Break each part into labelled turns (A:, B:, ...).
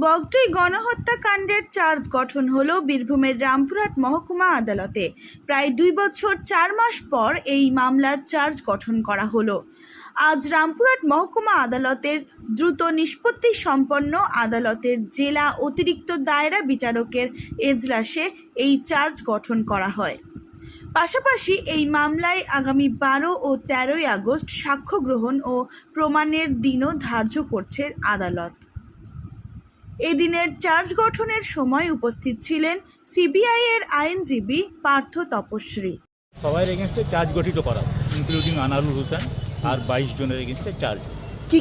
A: Bogtui গণহত্যাকাণ্ডের charge গঠন হলো বীরভূমের রামপুরহাট মহকুমা আদালতে। প্রায় 2 বছর 4 মাস পর এই মামলার চার্জ গঠন করা হলো। আজ রামপুরহাট মহকুমা আদালতের দ্রুত নিষ্পত্তি সম্পন্ন আদালতের জেলা অতিরিক্ত দায়রা বিচারকের এজলাসে এই চার্জ গঠন করা হয়। পাশাপাশি এই মামলায় আগামী 12 ও 13ই আগস্ট সাক্ষ্য গ্রহণ ও প্রমাণের দিনও ধার্য করছে আদালত। এদিনের চার্জ গঠনের সময় উপস্থিত ছিলেন সিবিআই এর আইনজীবী পার্থ তপশ্রী।
B: সবার এগেনস্টে চার্জ গঠিত করা, ইনক্লুডিং আনারুল হোসেন আর 22 জনের এগেনস্টে চার্জ।
C: কি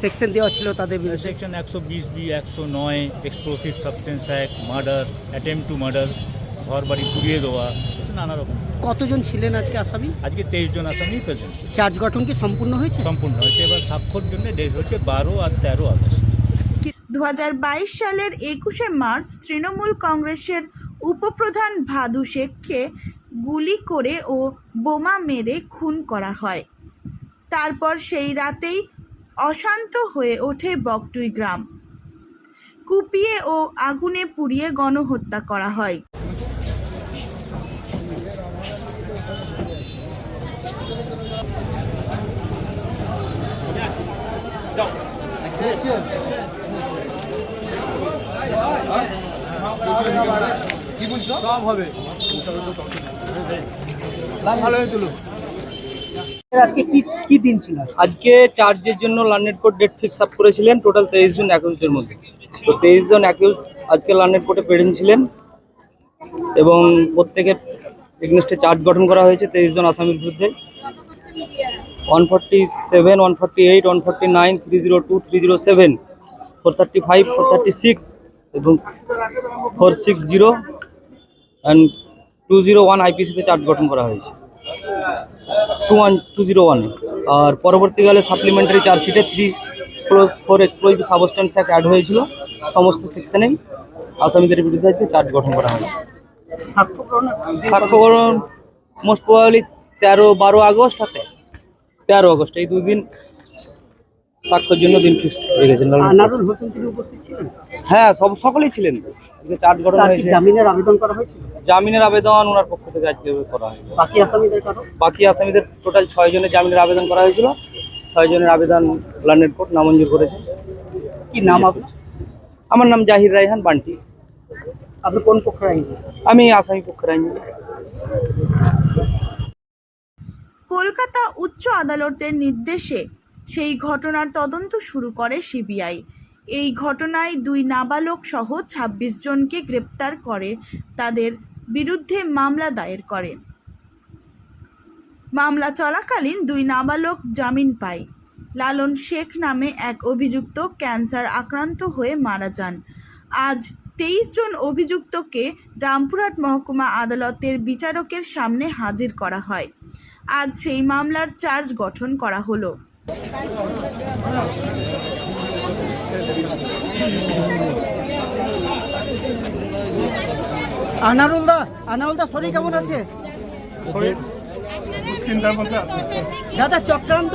C: সেকশন দেওয়া ছিল তাদের বিরুদ্ধে?
B: Section 120B, 109, explosive substance act, murder, attempt to murder, ঘর বাড়ি পুড়িয়ে দেওয়া, নানা রকম।
C: কতজন ছিলেন আজকে আসামি?
B: আজকে 23 জন আসামি প্রেজেন্ট।
C: চার্জ গঠন কি সম্পূর্ণ হয়েছে?
B: সম্পূর্ণ হয়েছে। এবার সাক্ষর জন্য ডেট হচ্ছে 12 আর 13 আগস্ট।
A: 2022 সালের 21শে মার্চ তৃণমূল কংগ্রেসের উপপ্রধান ভাদু শেখকে গুলি করে ও বোমা মেরে খুন করা হয়। তারপর সেই রাতেই অশান্ত হয়ে ওঠে বগটুই গ্রাম। কুপিয়ে ও আগুনে পুড়িয়ে গণহত্যা করা হয়।
C: আজকে কি দিন ছিল?
D: আজকে চার্জের জন্য learned court date fix up করেছিলেন টোটাল 23 জন অ্যাকিউজডের মধ্যে। তো 23 জন অ্যাকিউজ আজকে লার্নেড কোর্টে প্রেজেন্ট ছিলেন এবং প্রত্যেকের এগেনস্টে চার্জ গঠন করা হয়েছে 23 জন আসামির বিরুদ্ধে। 147, 148, 149, 302, 307, 435, 436 এবং 460 অ্যান্ড 201 আইপিসিতে চার্জ গঠন করা হয়েছে 201। আর পরবর্তীকালে সাপ্লিমেন্টারি চার্জশিটে 3 এক্সপ্লোসিভ সাবস্টেন্স অ্যাক্ট অ্যাড হয়েছিল। সমস্ত সেকশনেই আসামিদের বিরুদ্ধে আজকে চার্জ গঠন করা হয়েছে। সাক্ষ্যগ্রহণ মোস্ট প্রবাবলি 12 আগস্ট আর 13 আগস্ট, এই 2 দিন সাক্ষ্যের জন্য দিন ফিক্সড রেখেছেন।
C: আনারুল হোসেন তিনি উপস্থিত ছিলেন?
D: হ্যাঁ, সকলেই ছিলেন। আজকে চার্জ গঠন হয়েছে।
C: জামিনের আবেদন করা হয়েছিল?
D: জামিনের আবেদন ওনার পক্ষ থেকে আজকে করা হয়েছে। বাকি আসামিদের টোটাল 6 জনের জামিনের আবেদন করা হয়েছিল। 6 জনের আবেদন লার্নেড কোর্ট নামঞ্জুর করেছে।
C: কি নাম আপনার?
D: আমার নাম জাহির রায়হান বান্টি।
C: আপনি কোন পক্ষের আইনজীবী?
D: আমি আসামি পক্ষের আইনজীবী।
A: কলকাতা উচ্চ আদালতের নির্দেশে সেই ঘটনার তদন্ত শুরু করে সিবিআই। এই ঘটনায় 2 নাবালক সহ 26 জনকে গ্রেপ্তার করে তাদের বিরুদ্ধে মামলা দায়ের করে। মামলা চলাকালীন 2 নাবালক জামিন পায়। লালন শেখ নামে এক অভিযুক্ত ক্যান্সার আক্রান্ত হয়ে মারা যান। আজ 23 জন অভিযুক্তকে রামপুরহাট মহকুমা আদালতের বিচারকের সামনে হাজির করা হয়। আজ সেই মামলার চার্জ গঠন করা হলো।
C: আনারুল দা শরীর কেমন আছে? দাদা চক্রান্ত